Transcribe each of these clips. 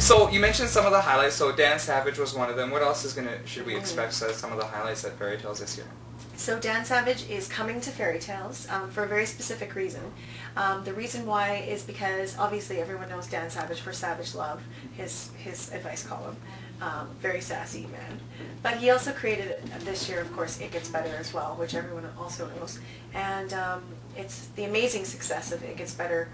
So you mentioned some of the highlights. So Dan Savage was one of them. What else should we expect as some of the highlights at Fairy Tales this year? So Dan Savage is coming to Fairy Tales for a very specific reason. The reason why is because obviously everyone knows Dan Savage for Savage Love, his advice column. Very sassy man. But he also created this year, of course, It Gets Better as well, which everyone also knows. And it's the amazing success of It Gets Better,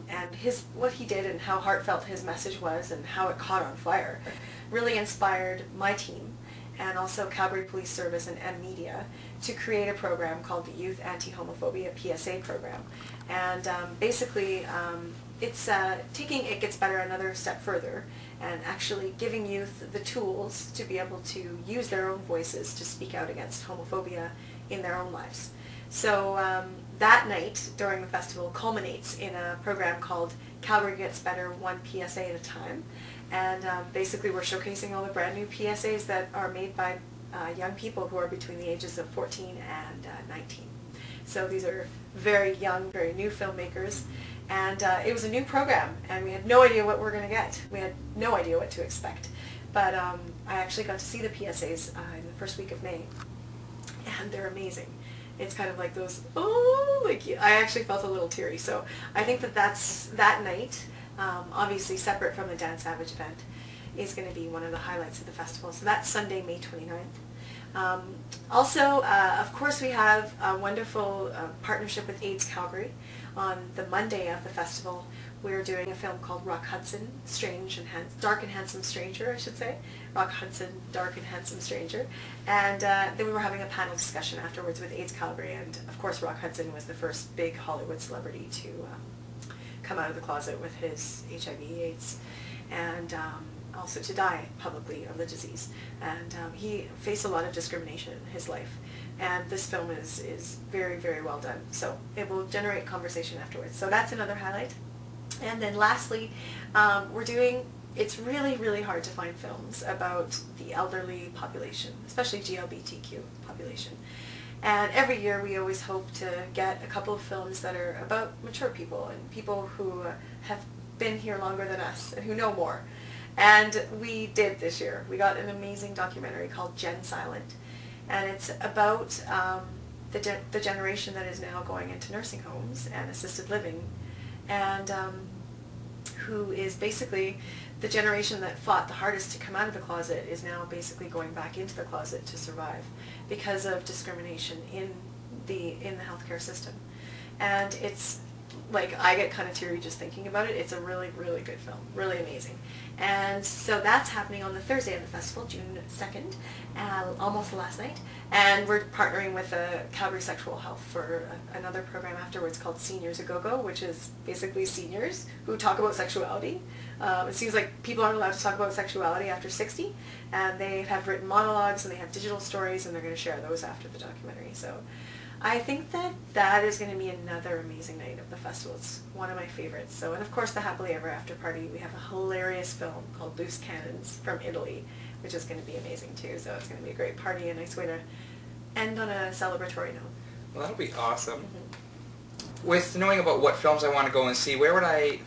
and what he did and how heartfelt his message was and how it caught on fire really inspired my team and also Calgary Police Service and M Media to create a program called the Youth Anti-Homophobia PSA program. And basically it's taking It Gets Better another step further and actually giving youth the tools to be able to use their own voices to speak out against homophobia in their own lives. So that night during the festival culminates in a program called Calgary Gets Better, one PSA at a time. And basically we're showcasing all the brand new PSAs that are made by young people who are between the ages of 14 and 19. So these are very young, very new filmmakers. And it was a new program, and we had no idea what we were going to get. We had no idea what to expect. But I actually got to see the PSAs in the first week of May, and they're amazing. It's kind of like those, oh, like I actually felt a little teary. So I think that night, obviously separate from the Dan Savage event, is going to be one of the highlights of the festival. So that's Sunday, May 29th. Also, of course, we have a wonderful partnership with AIDS Calgary. On the Monday of the festival, we're doing a film called Rock Hudson, Dark and Handsome Stranger, I should say. Rock Hudson, Dark and Handsome Stranger. And then we were having a panel discussion afterwards with AIDS Calgary, and of course Rock Hudson was the first big Hollywood celebrity to come out of the closet with his HIV/AIDS, and also to die publicly of the disease. And he faced a lot of discrimination in his life. And this film is very, very well done. So it will generate conversation afterwards. So that's another highlight. And then lastly, it's really, really hard to find films about the elderly population, especially GLBTQ population. And every year we always hope to get a couple of films that are about mature people and people who have been here longer than us and who know more. And we did this year. We got an amazing documentary called Gen Silent. And it's about the generation that is now going into nursing homes and assisted living, and who is basically the generation that fought the hardest to come out of the closet is now basically going back into the closet to survive because of discrimination in the healthcare system. And it's like, I get kind of teary just thinking about it. It's a really, really good film, really amazing. And so that's happening on the Thursday of the festival, June 2nd, almost the last night. And we're partnering with Calgary Sexual Health for another program afterwards called Seniors A Go-Go, which is basically seniors who talk about sexuality. It seems like people aren't allowed to talk about sexuality after 60, and they have written monologues and they have digital stories, and they're going to share those after the documentary. So I think that is going to be another amazing night of the festival. It's one of my favorites. So, and of course the Happily Ever After party. We have a hilarious film called Loose Cannons from Italy, which is going to be amazing too. So it's going to be a great party, a nice way to end on a celebratory note. Well, that'll be awesome. Mm-hmm. With knowing about what films I want to go and see, where would I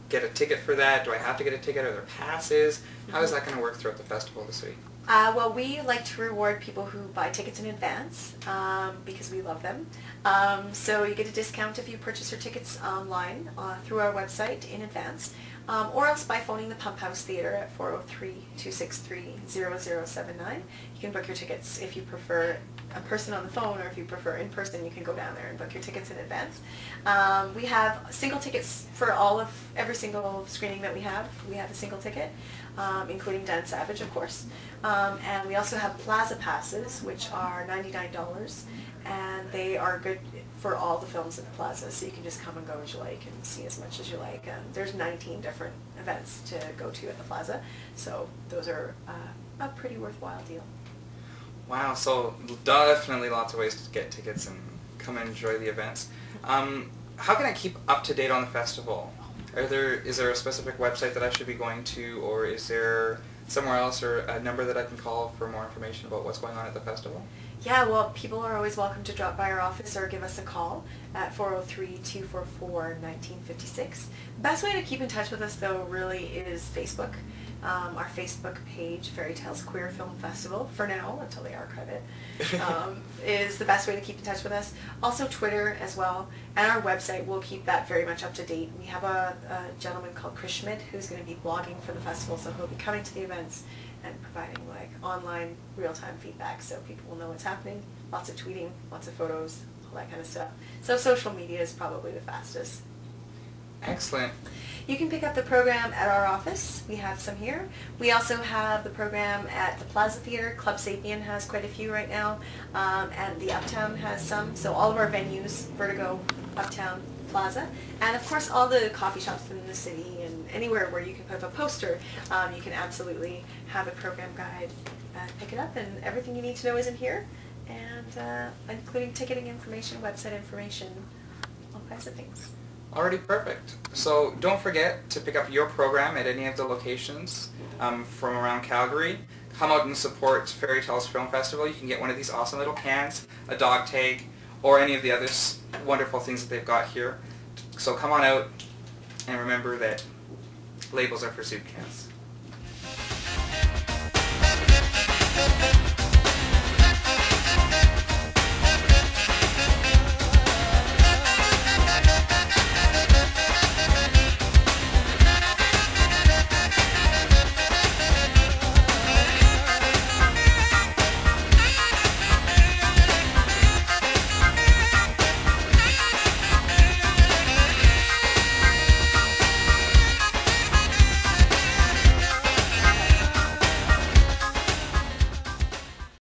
get a ticket for that? Do I have to get a ticket? Are there passes? Mm-hmm. How is that going to work throughout the festival this week? Well, we like to reward people who buy tickets in advance because we love them. So you get a discount if you purchase your tickets online through our website in advance, or else by phoning the Pump House Theatre at 403-263-0079. You can book your tickets if you prefer a person on the phone, or if you prefer in person, you can go down there and book your tickets in advance. We have single tickets for every single screening that we have. We have a single ticket, including Dan Savage, of course. And we also have Plaza Passes, which are $99, and they are good for all the films at the Plaza, so you can just come and go as you like and see as much as you like. And there's 19 different events to go to at the Plaza, so those are a pretty worthwhile deal. Wow, so definitely lots of ways to get tickets and come and enjoy the events. How can I keep up to date on the festival? Is there a specific website that I should be going to, or is there somewhere else or a number that I can call for more information about what's going on at the festival? Yeah, well, people are always welcome to drop by our office or give us a call at 403-244-1956. Best way to keep in touch with us, though, really is Facebook. Our Facebook page, Fairy Tales Queer Film Festival, for now, until they archive it, is the best way to keep in touch with us. Also Twitter as well, and our website, we'll keep that very much up to date. We have a gentleman called Chris Schmidt who's going to be blogging for the festival, so he'll be coming to the events and providing like online real-time feedback so people will know what's happening. Lots of tweeting, lots of photos, all that kind of stuff. So social media is probably the fastest. Excellent. You can pick up the program at our office. We have some here. We also have the program at the Plaza Theater. Club Sapien has quite a few right now, and the Uptown has some. So all of our venues, Vertigo, Uptown, Plaza, and of course all the coffee shops in the city and anywhere where you can put up a poster, you can absolutely have a program guide, pick it up, and everything you need to know is in here, and including ticketing information, website information, all kinds of things. Already perfect. So don't forget to pick up your program at any of the locations from around Calgary. Come out and support Fairy Tales Film Festival. You can get one of these awesome little cans, a dog tag, or any of the other wonderful things that they've got here. So come on out and remember that labels are for soup cans.